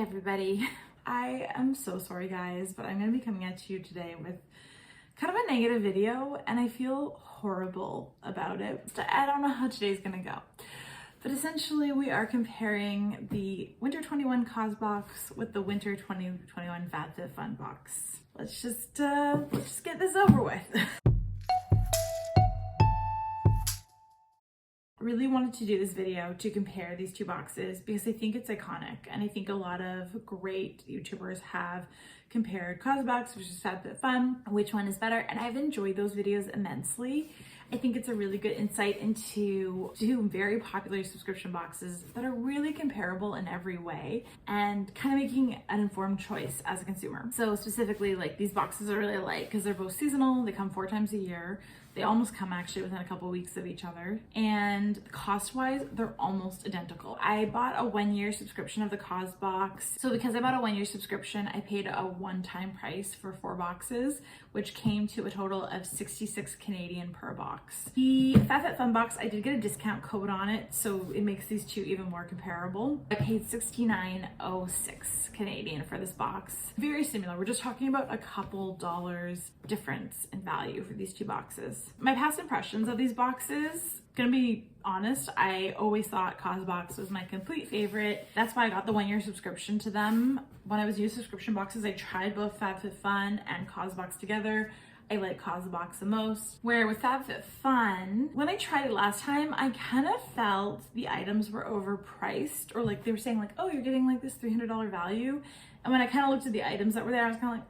everybody. I am so sorry guys, but I'm going to be coming at you today with kind of a negative video and I feel horrible about it. I don't know how today's going to go. But essentially we are comparing the Winter 21 Causebox with the Winter 2021 FabFitFun box. Let's just get this over with. Really wanted to do this video to compare these two boxes because I think it's iconic and I think a lot of great YouTubers have compared Causebox versus FabFitFun, which one is better, and I've enjoyed those videos immensely. I think it's a really good insight into two very popular subscription boxes that are really comparable in every way and kind of making an informed choice as a consumer. So specifically, like, these boxes are really alike because they're both seasonal, they come 4 times a year. They almost come actually within a couple weeks of each other. And cost-wise, they're almost identical. I bought a 1-year subscription of the Causebox. So because I bought a 1-year subscription, I paid a one-time price for 4 boxes, which came to a total of 66 Canadian per box. The FabFitFun box, I did get a discount code on it, so it makes these two even more comparable. I paid 69.06 Canadian for this box. Very similar. We're just talking about a couple dollars difference in value for these two boxes. My past impressions of these boxes, gonna be honest, I always thought Causebox was my complete favorite. That's why I got the 1-year subscription to them. When I was new to subscription boxes, I tried both FabFitFun and Causebox together. I like Causebox the most. Where with FabFitFun, when I tried it last time, I kind of felt the items were overpriced, or like they were saying like, oh, you're getting like this $300 value. And when I kind of looked at the items that were there, I was kind of like,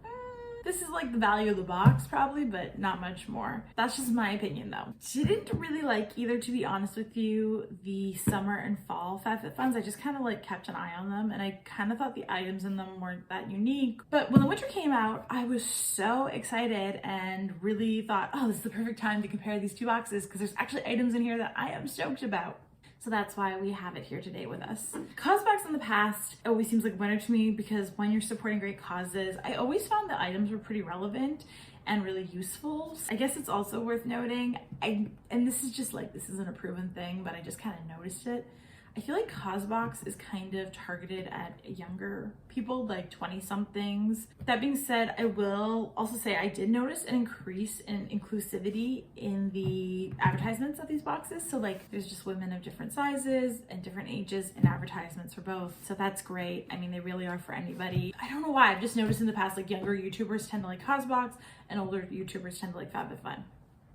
this is like the value of the box probably, but not much more. That's just my opinion though. Didn't really like either, to be honest with you, the summer and fall FabFitFuns. I just kind of like kept an eye on them and I kind of thought the items in them weren't that unique. But when the winter came out, I was so excited and really thought, oh, this is the perfect time to compare these two boxes because there's actually items in here that I am stoked about. So that's why we have it here today with us. Causebox in the past always seems like a winner to me because when you're supporting great causes, I always found the items were pretty relevant and really useful. I guess it's also worth noting, and this is just like, this isn't a proven thing, but I just kind of noticed it. I feel like Causebox is kind of targeted at younger people, like 20-somethings. That being said, I will also say I did notice an increase in inclusivity in the advertisements of these boxes. So like there's just women of different sizes and different ages in advertisements for both. So that's great. I mean, they really are for anybody. I don't know why, I've just noticed in the past, like younger YouTubers tend to like Causebox and older YouTubers tend to like FabFitFun.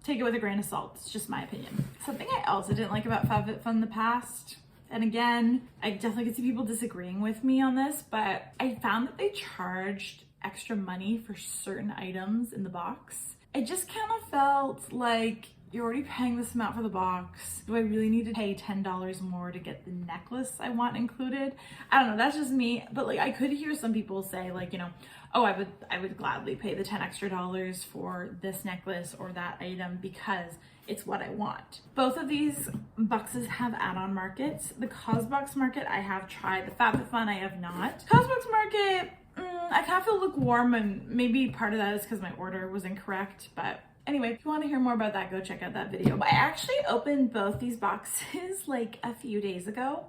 Take it with a grain of salt. It's just my opinion. Something I also didn't like about FabFitFun in the past, and again, I definitely could see people disagreeing with me on this, but I found that they charged extra money for certain items in the box. I just kind of felt like you're already paying this amount for the box. Do I really need to pay $10 more to get the necklace I want included? I don't know, that's just me. But like I could hear some people say like, you know, oh, I would gladly pay the $10 extra for this necklace or that item because it's what I want. Both of these boxes have add-on markets. The Causebox market I have tried. The FabFitFun I have not. Causebox market, I kind of feel lukewarm, and maybe part of that is because my order was incorrect, but anyway, if you want to hear more about that, go check out that video. I actually opened both these boxes like a few days ago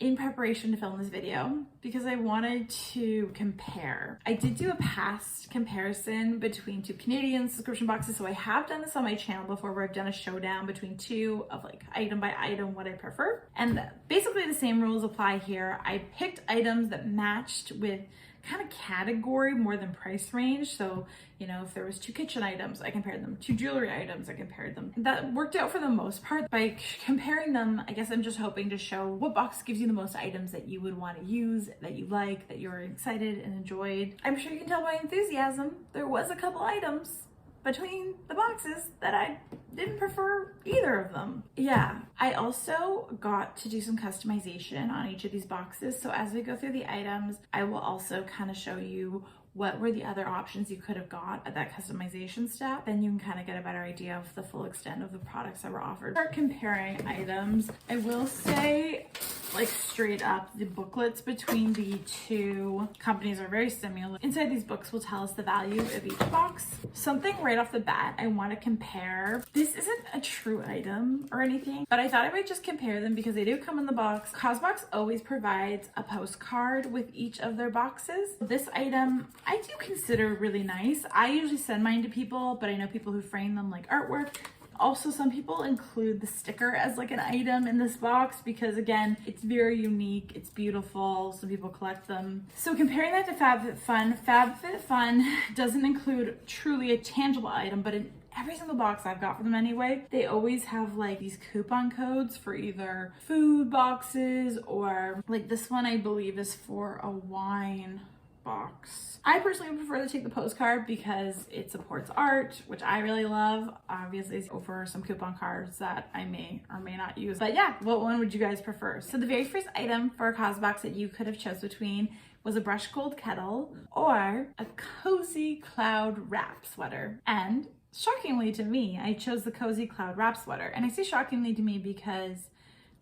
in preparation to film this video because I wanted to compare. I did do a past comparison between 2 Canadian subscription boxes, so I have done this on my channel before where I've done a showdown between 2 of like item by item what I prefer. And basically the same rules apply here. I picked items that matched with kind of category more than price range. So, you know, if there was 2 kitchen items, I compared them. 2 jewelry items, I compared them. That worked out for the most part. By comparing them, I guess I'm just hoping to show what box gives you the most items that you would want to use, that you like, that you're excited and enjoyed. I'm sure you can tell by enthusiasm, there was a couple items between the boxes that I didn't prefer either of them. Yeah, I also got to do some customization on each of these boxes. So as we go through the items, I will also kind of show you what were the other options you could have got at that customization step. Then you can kind of get a better idea of the full extent of the products that were offered. Start comparing items. I will say like straight up. The booklets between the two companies are very similar. Inside these books will tell us the value of each box. Something right off the bat I want to compare. This isn't a true item or anything, but I thought I might just compare them because they do come in the box. Causebox always provides a postcard with each of their boxes. This item I do consider really nice. I usually send mine to people, but I know people who frame them like artwork. Also, some people include the sticker as like an item in this box because again, it's very unique, it's beautiful, some people collect them. So comparing that to FabFitFun, FabFitFun doesn't include truly a tangible item, but in every single box I've got for them anyway, they always have like these coupon codes for either food boxes or like this one I believe is for a wine box. I personally prefer to take the postcard because it supports art, which I really love. Obviously over some coupon cards that I may or may not use. But yeah, what one would you guys prefer? So the very first item for a Causebox that you could have chose between was a brush gold kettle or a cozy cloud wrap sweater. And shockingly to me, I chose the cozy cloud wrap sweater. And I say shockingly to me because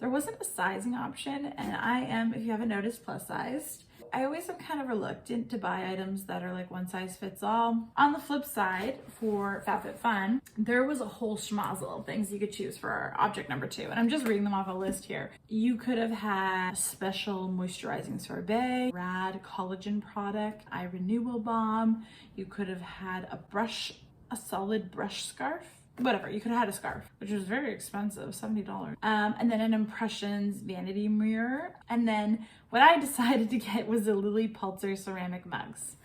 there wasn't a sizing option, and I am, if you haven't noticed, plus sized. I always am kind of reluctant to buy items that are like one size fits all. On the flip side, for FabFitFun, there was a whole schmozzle of things you could choose for object number 2. And I'm just reading them off a list here. You could have had a special moisturizing sorbet, rad collagen product, eye renewal balm. You could have had a solid brush scarf. Whatever, you could have had a scarf, which was very expensive, $70. And then an Impressions vanity mirror. And then what I decided to get was the Lilly Pulitzer ceramic mugs.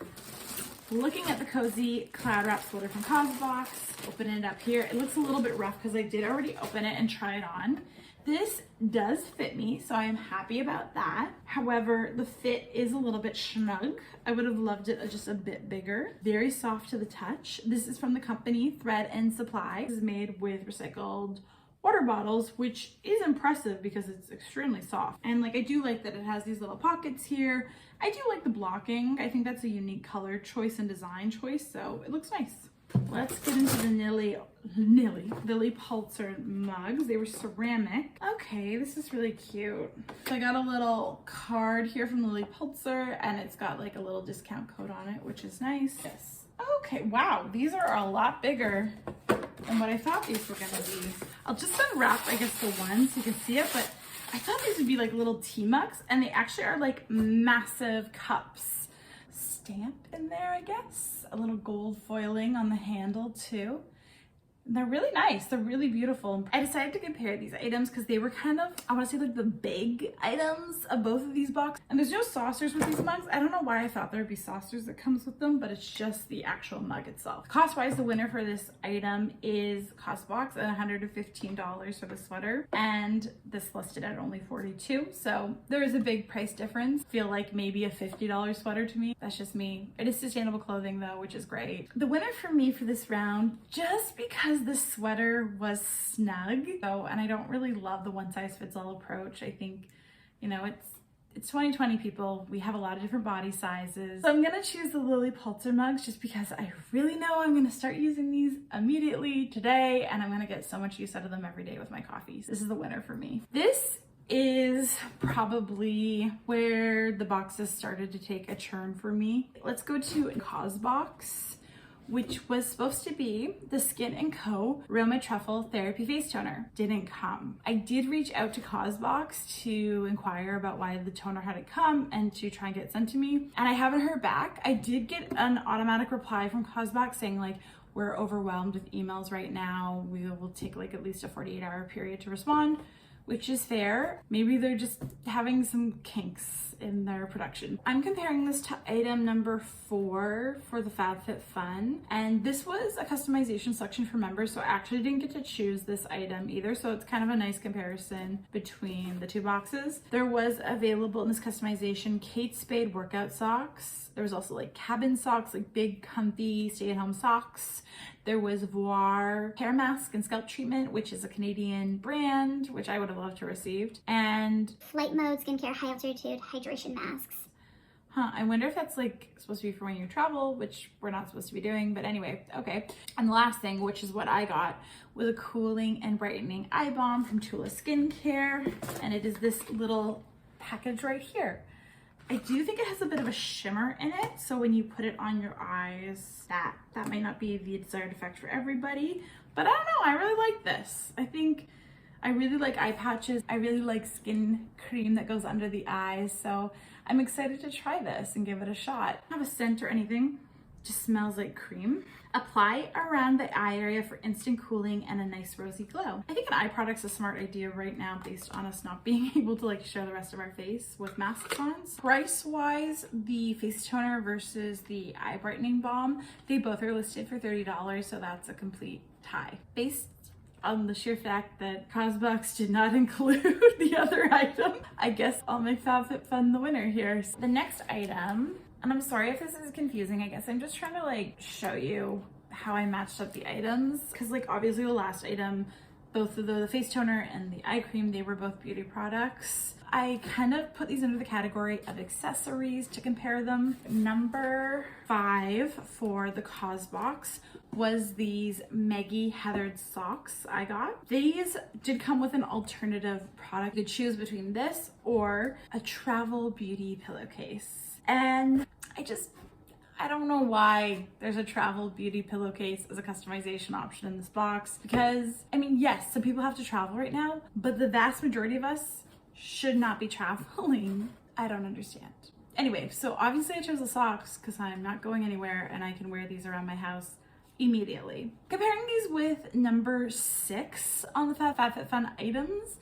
Looking at the cozy cloud wrap sweater from Causebox, opening it up here. It looks a little bit rough because I did already open it and try it on. This does fit me, so I am happy about that. However, the fit is a little bit snug. I would have loved it just a bit bigger. Very soft to the touch. This is from the company Thread and Supply. This is made with recycled water bottles, which is impressive because it's extremely soft. And like, I do like that it has these little pockets here. I do like the blocking. I think that's a unique color choice and design choice, so it looks nice. Let's get into the Lilly Pulitzer mugs. They were ceramic. Okay, this is really cute. So I got a little card here from Lilly Pulitzer, and it's got like a little discount code on it, which is nice. Yes. Okay, wow, these are a lot bigger than what I thought these were gonna be. I'll just unwrap, I guess, the one so you can see it, but I thought these would be like little tea mugs, and they actually are like massive cups. Stamp in there, I guess. A little gold foiling on the handle too. They're really nice. They're really beautiful. I decided to compare these items because they were kind of, I want to say like the big items of both of these boxes. And there's no saucers with these mugs. I don't know why I thought there would be saucers that comes with them, but it's just the actual mug itself. Cost-wise, the winner for this item is Causebox at $115 for the sweater. And this listed at only $42. So there is a big price difference. I feel like maybe a $50 sweater to me. That's just me. It is sustainable clothing though, which is great. The winner for me for this round, just because the sweater was snug, and I don't really love the one size fits all approach. I think, you know, it's 2020 people. We have a lot of different body sizes. So I'm gonna choose the Lilly Pulitzer mugs just because I really know I'm gonna start using these immediately today, and I'm gonna get so much use out of them every day with my coffees. This is the winner for me. This is probably where the boxes started to take a turn for me. Let's go to Causebox, which was supposed to be the SKIN&CO Roma Truffle Therapy Face Toner. Didn't come. I did reach out to Causebox to inquire about why the toner hadn't come and to try and get it sent to me, and I haven't heard back. I did get an automatic reply from Causebox saying like, we're overwhelmed with emails right now. We will take like at least a 48-hour period to respond, which is fair. Maybe they're just having some kinks in their production. I'm comparing this to item number 4 for the FabFitFun, and this was a customization section for members, so I actually didn't get to choose this item either, so it's kind of a nice comparison between the two boxes. There was available in this customization Kate Spade workout socks. There was also like cabin socks, like big comfy stay-at-home socks. There was Voir hair mask and scalp treatment, which is a Canadian brand, which I would have loved to receive. And Flight Mode skincare high altitude hydration masks. I wonder if that's like supposed to be for when you travel, which we're not supposed to be doing, but anyway, okay. And the last thing, which is what I got, was a cooling and brightening eye balm from TULA Skincare. And it is this little package right here. I do think it has a bit of a shimmer in it, so when you put it on your eyes, that might not be the desired effect for everybody, but I don't know, I really like this. I really like eye patches. I really like skin cream that goes under the eyes, so I'm excited to try this and give it a shot. I don't have a scent or anything, just smells like cream. Apply around the eye area for instant cooling and a nice rosy glow. I think an eye product's a smart idea right now based on us not being able to like show the rest of our face with masks on. Price wise, the face toner versus the eye brightening balm, they both are listed for $30, so that's a complete tie. Based on the sheer fact that Causebox did not include the other item, I guess I'll make FabFitFun the winner here. So the next item, and I'm sorry if this is confusing, I guess I'm just trying to like show you how I matched up the items, because like obviously the last item, both of the face toner and the eye cream, they were both beauty products. I kind of put these under the category of accessories to compare them. Number 5 for the Causebox was these Maggie heathered socks I got. These did come with an alternative product. You could choose between this or a travel beauty pillowcase. And I don't know why there's a travel beauty pillowcase as a customization option in this box, because I mean, yes, some people have to travel right now, but the vast majority of us should not be traveling. I don't understand. Anyway, so obviously I chose the socks because I'm not going anywhere and I can wear these around my house immediately. Comparing these with number 6 on the FabFitFun items,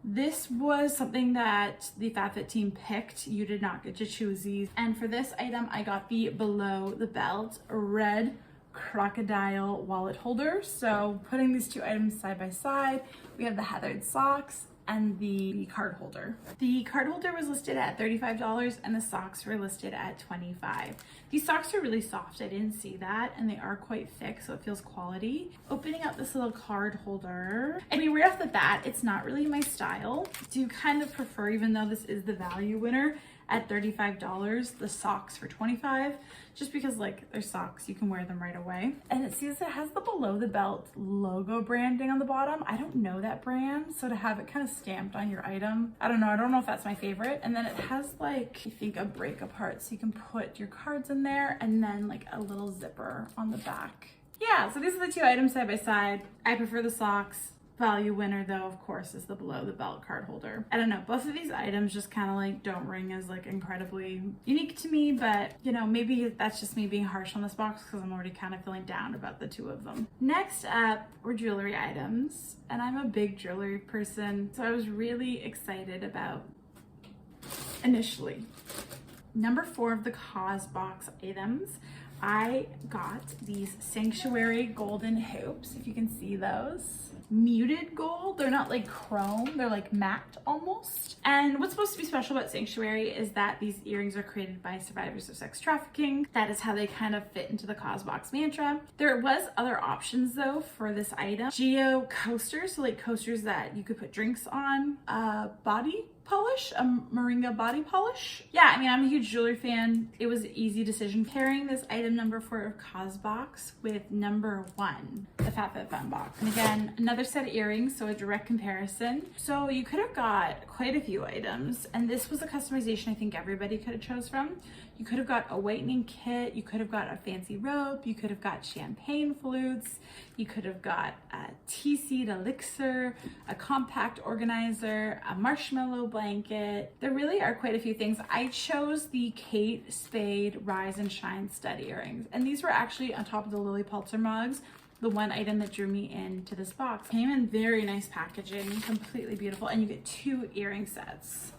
this was something that the FabFit team picked. You did not get to choose these. And for this item, I got the below the belt red crocodile wallet holder. So putting these two items side by side, we have the heathered socks and the card holder. The card holder was listed at $35 and the socks were listed at $25. These socks are really soft, I didn't see that, and they are quite thick, so it feels quality. Opening up this little card holder, I mean, right off the bat, it's not really my style. Do kind of prefer, even though this is the value winner at $35, the socks for $25, just because like they're socks, you can wear them right away. And it sees it has the below the belt logo branding on the bottom. I don't know that brand, so to have it kind of stamped on your item, I don't know if that's my favorite. And then it has like, I think a break apart, so you can put your cards in there, and then like a little zipper on the back. Yeah, so these are the two items side by side. I prefer the socks. Value winner though, of course, is the below the belt card holder. I don't know, both of these items just kind of like don't ring as like incredibly unique to me, but you know, maybe that's just me being harsh on this box because I'm already kind of feeling down about the two of them. Next up were jewelry items, and I'm a big jewelry person, so I was really excited about initially. Number 4 of the Causebox items, I got these Sanctuary golden hoops, if you can see those. Muted gold, they're not like chrome, they're like matte almost. And what's supposed to be special about Sanctuary is that these earrings are created by survivors of sex trafficking. That is how they kind of fit into the Causebox mantra. There was other options though for this item. Geo coasters, so like coasters that you could put drinks on, body polish, a moringa body polish. Yeah, I mean, I'm a huge jewelry fan. It was an easy decision pairing this item number 4 of Causebox with number 1, the FabFitFun box. And again, another set of earrings, so a direct comparison. So you could have got quite a few items, and this was a customization I think everybody could have chose from. You could have got a whitening kit, you could have got a fancy rope, you could have got champagne flutes, you could have got a tea seed elixir, a compact organizer, a marshmallow blanket. There really are quite a few things. I chose the Kate Spade Rise and Shine stud earrings, and these were actually on top of the Lilly Pulitzer mugs, the one item that drew me into this box. Came in very nice packaging, completely beautiful, and you get 2 earring sets.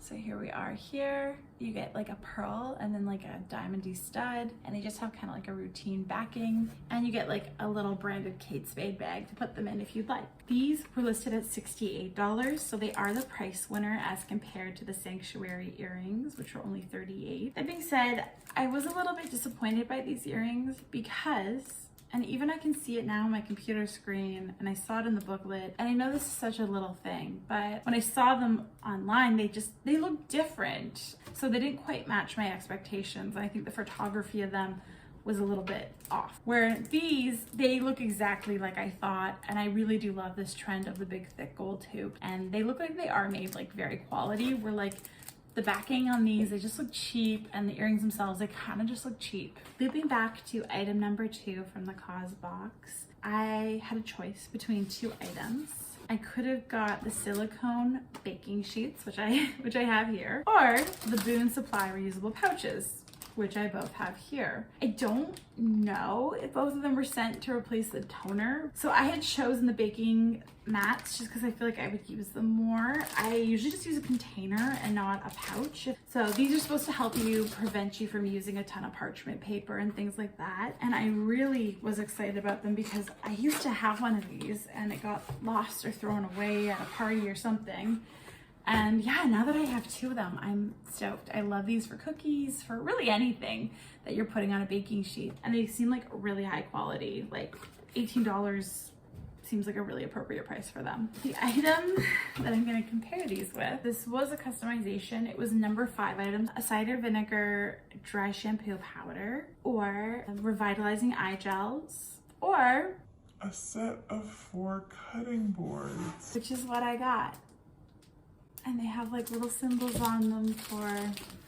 So here we are here. You get like a pearl and then like a diamondy stud, and they just have kind of like a routine backing, and you get like a little branded Kate Spade bag to put them in if you'd like. These were listed at $68, so they are the price winner as compared to the Sanctuary earrings, which were only $38. That being said, I was a little bit disappointed by these earrings because, and even I can see it now on my computer screen, and I saw it in the booklet, and I know this is such a little thing, but when I saw them online, they look different. So they didn't quite match my expectations. And I think the photography of them was a little bit off. Where these, they look exactly like I thought, and I really do love this trend of the big thick gold tube, and they look like they are made like very quality, where like the backing on these, they just look cheap, and the earrings themselves, they kind of just look cheap. Looping back to item number 2 from the Causebox, I had a choice between 2 items. I could have got the silicone baking sheets, which I have here, or the Boon Supply reusable pouches, which I both have here. I don't know if both of them were sent to replace the toner. So I had chosen the baking mats just because I feel like I would use them more. I usually just use a container and not a pouch. So these are supposed to help you, prevent you from using a ton of parchment paper and things like that. And I really was excited about them because I used to have one of these and it got lost or thrown away at a party or something. And yeah, now that I have 2 of them, I'm stoked. I love these for cookies, for really anything that you're putting on a baking sheet. And they seem like really high quality, like $18 seems like a really appropriate price for them. The item that I'm gonna compare these with, this was a customization. It was number 5 item, a cider vinegar dry shampoo powder, or revitalizing eye gels, or a set of 4 cutting boards. Which is what I got. And they have like little symbols on them for,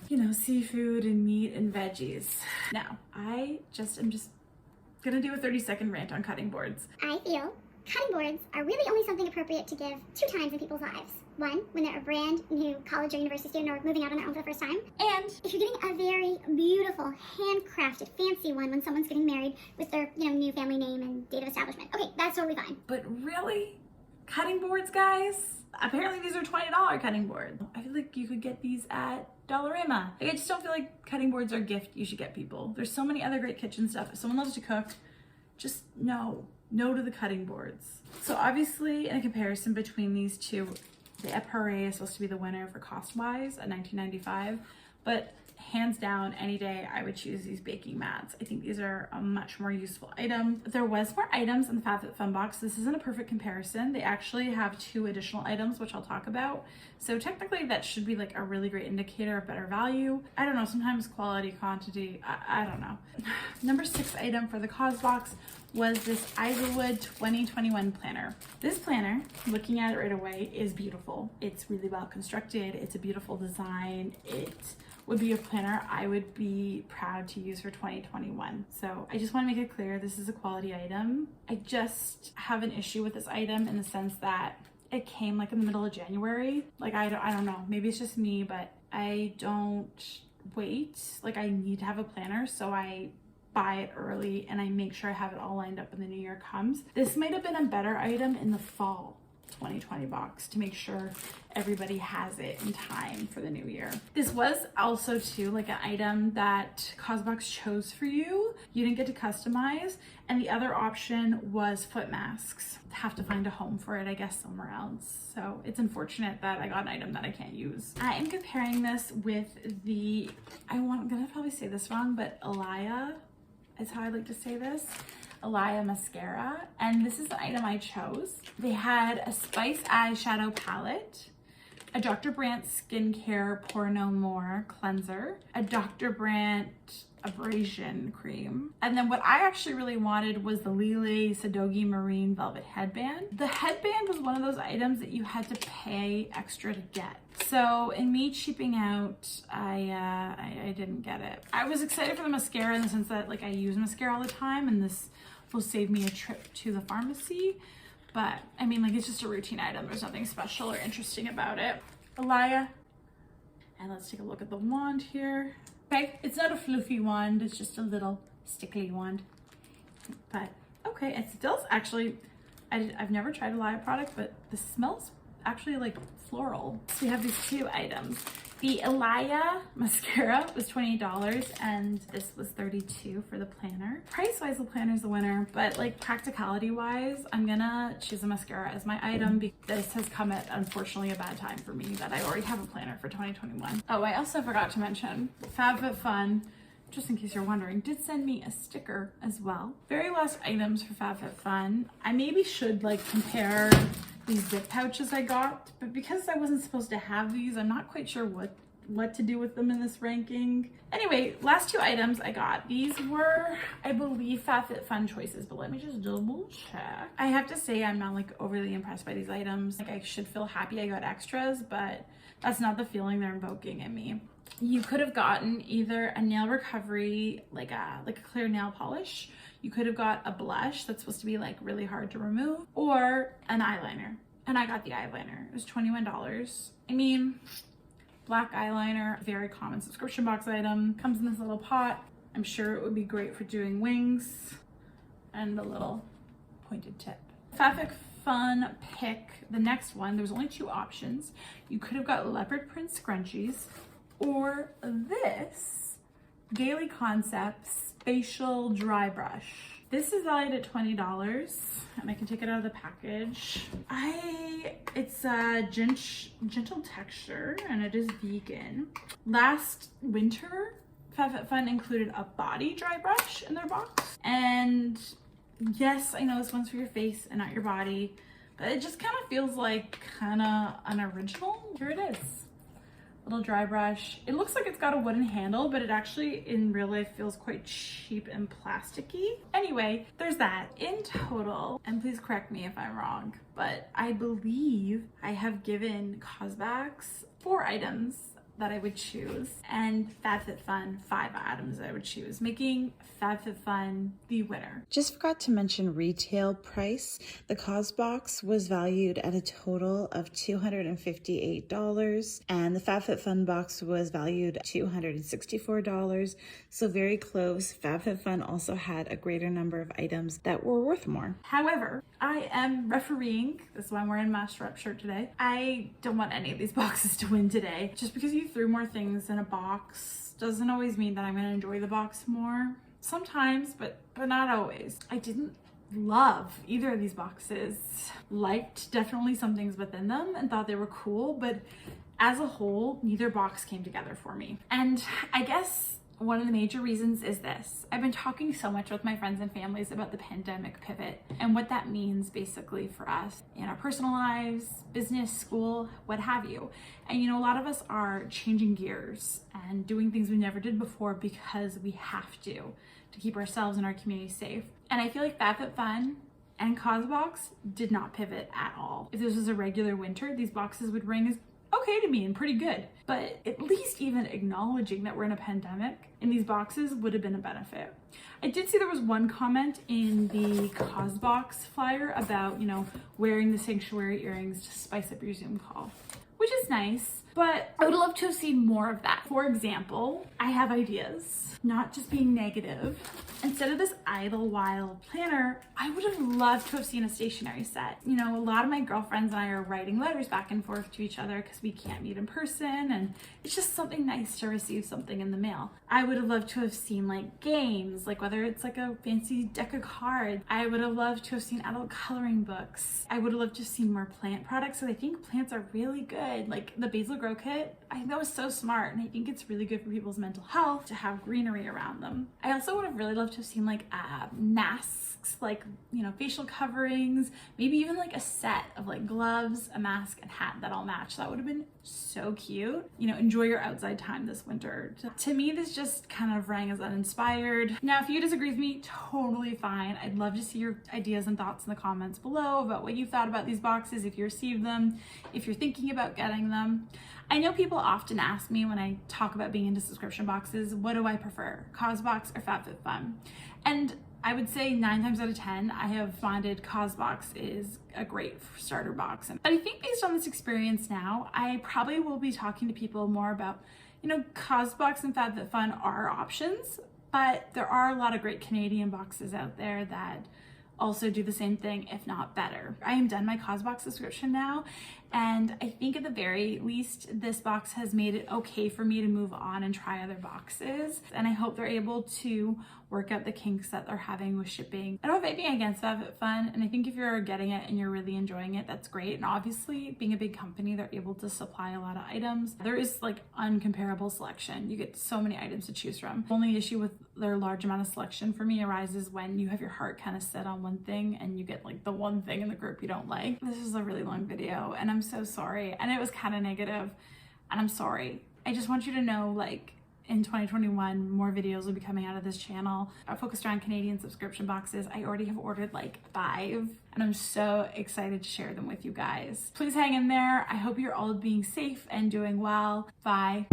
you know, seafood and meat and veggies. Now, I'm just gonna do a 30-second rant on cutting boards. I feel cutting boards are really only something appropriate to give 2 times in people's lives. One, when they're a brand new college or university student or moving out on their own for the first time. And if you're getting a very beautiful, handcrafted, fancy one when someone's getting married with their, you know, new family name and date of establishment. Okay, that's totally fine. But really? Cutting boards, guys? Apparently these are $20 cutting boards. I feel like you could get these at Dollarama. Like, I just don't feel like cutting boards are a gift you should get people. There's so many other great kitchen stuff. If someone loves to cook, just no to the cutting boards. So obviously in a comparison between these 2, the Epare is supposed to be the winner for cost-wise at $19.95, but hands down, any day I would choose these baking mats. I think these are a much more useful item. There was more items in the FabFitFun box. This isn't a perfect comparison. They actually have 2 additional items, which I'll talk about. So technically that should be like a really great indicator of better value. I don't know, sometimes quality, quantity, I don't know. Number 6 item for the Causebox was this Idlewild 2021 planner. This planner, looking at it right away, is beautiful. It's really well constructed. It's a beautiful design. It would be a planner I would be proud to use for 2021. So I just want to make it clear, this is a quality item. I just have an issue with this item in the sense that it came like in the middle of January. Like, I don't know, maybe it's just me, but I don't wait. Like, I need to have a planner, so I buy it early and I make sure I have it all lined up when the new year comes. This might have been a better item in the fall 2020 box to make sure everybody has it in time for the new year. This was also too like an item that Causebox chose for you. You didn't get to customize, and the other option was foot masks. Have to find a home for it, I guess, somewhere else. So it's unfortunate that I got an item that I can't use. I am comparing this with the, I'm gonna probably say this wrong, but ILIA is how I like to say this. ILIA mascara, and this is the item I chose. They had a Spice eyeshadow palette, a Dr. Brandt Skincare Pour No More cleanser, a Dr. Brandt abrasion cream, and then what I actually really wanted was the Lilly Sadogi Marine Velvet headband. The headband was one of those items that you had to pay extra to get. So in me cheaping out, I didn't get it. I was excited for the mascara in the sense that like I use mascara all the time, and this will save me a trip to the pharmacy. But I mean, like, it's just a routine item. There's nothing special or interesting about it. ILIA. And let's take a look at the wand here. Okay, it's not a fluffy wand, it's just a little stickly wand. But okay, it smells actually, I've never tried a ILIA product, but the smells actually like floral. So we have these 2 items. The ILIA mascara was $28 and this was $32 for the planner. Price-wise, the planner is the winner, but like practicality-wise, I'm gonna choose a mascara as my item because this has come at, unfortunately, a bad time for me that I already have a planner for 2021. Oh, I also forgot to mention, FabFitFun, just in case you're wondering, did send me a sticker as well. Very last items for FabFitFun. I maybe should like compare these zip pouches I got, but because I wasn't supposed to have these, I'm not quite sure what what to do with them in this ranking. Anyway, last two items I got. These were, I believe, FabFitFun choices, but let me just double check. I have to say I'm not like overly impressed by these items. Like I should feel happy I got extras, but that's not the feeling they're invoking in me. You could have gotten either a nail recovery, like a clear nail polish. You could have got a blush that's supposed to be like really hard to remove, or an eyeliner. And I got the eyeliner. It was $21. I mean, black eyeliner, very common subscription box item. Comes in this little pot. I'm sure it would be great for doing wings and a little pointed tip. FabFitFun pick the next one. There was only two options. You could have got leopard print scrunchies or this Daily Concepts facial dry brush. This is valued at $20 and I can take it out of the package. It's a gentle texture and it is vegan. Last winter, FabFitFun included a body dry brush in their box. And yes, I know this one's for your face and not your body, but it just kind of feels like kind of unoriginal. Here it is. Little dry brush. It looks like it's got a wooden handle, but it actually in real life feels quite cheap and plasticky. Anyway, there's that. In total, and please correct me if I'm wrong, but I believe I have given Causebox 4 items that I would choose and FabFitFun 5 items that I would choose, making FabFitFun the winner. Just forgot to mention retail price. The Causebox was valued at a total of $258 and the FabFitFun box was valued at $264. So very close. FabFitFun also had a greater number of items that were worth more. However, I am refereeing. This is why I'm wearing a Master Up shirt today. I don't want any of these boxes to win today. Just because you threw more things in a box doesn't always mean that I'm going to enjoy the box more. Sometimes, but not always. I didn't love either of these boxes. Liked definitely some things within them and thought they were cool, but as a whole, neither box came together for me. And I guess one of the major reasons is this. I've been talking so much with my friends and families about the pandemic pivot and what that means basically for us in our personal lives, business, school, what have you. And you know, a lot of us are changing gears and doing things we never did before because we have to keep ourselves and our community safe. And I feel like FabFitFun and Causebox did not pivot at all. If this was a regular winter, these boxes would ring as okay to me and pretty good, but at least even acknowledging that we're in a pandemic in these boxes would have been a benefit. I did see there was one comment in the Causebox flyer about, you know, wearing the sanctuary earrings to spice up your Zoom call, which is nice, but I would love to have seen more of that. For example, I have ideas, not just being negative. Instead of this Idlewild planner, I would have loved to have seen a stationery set. You know, a lot of my girlfriends and I are writing letters back and forth to each other because we can't meet in person, and it's just something nice to receive something in the mail. I would have loved to have seen like games, like whether it's like a fancy deck of cards. I would have loved to have seen adult coloring books. I would have loved to have seen more plant products, because I think plants are really good. Like the Basil Grow Kit, I know is so smart, and I think it's really good for people's mental health to have greenery around them. I also would have really loved to have seen like masks, like, you know, facial coverings, maybe even like a set of like gloves, a mask, and hat that all match. That would have been so cute. You know, enjoy your outside time this winter. To me, this just kind of rang as uninspired. Now, if you disagree with me, totally fine. I'd love to see your ideas and thoughts in the comments below about what you thought about these boxes, if you received them, if you're thinking about getting them. I know people often ask me when I talk about being into subscription boxes, what do I prefer, Causebox or FabFitFun? And I would say 9 times out of 10, I have responded Causebox is a great starter box. But I think based on this experience now, I probably will be talking to people more about, you know, Causebox and FabFitFun are options, but there are a lot of great Canadian boxes out there that also do the same thing, if not better. I am done my Causebox subscription now, and I think at the very least, this box has made it okay for me to move on and try other boxes. And I hope they're able to work out the kinks that they're having with shipping. I don't have anything against FabFitFun, and I think if you're getting it and you're really enjoying it, that's great. And obviously, being a big company, they're able to supply a lot of items. There is like uncomparable selection. You get so many items to choose from. The only issue with their large amount of selection for me arises when you have your heart kind of set on one thing and you get like the one thing in the group you don't like. This is a really long video and I'm so sorry, and it was kind of negative, and I'm sorry. I just want you to know, like, in 2021, more videos will be coming out of this channel focused around Canadian subscription boxes. I already have ordered like 5 and I'm so excited to share them with you guys. Please hang in there. I hope you're all being safe and doing well. Bye.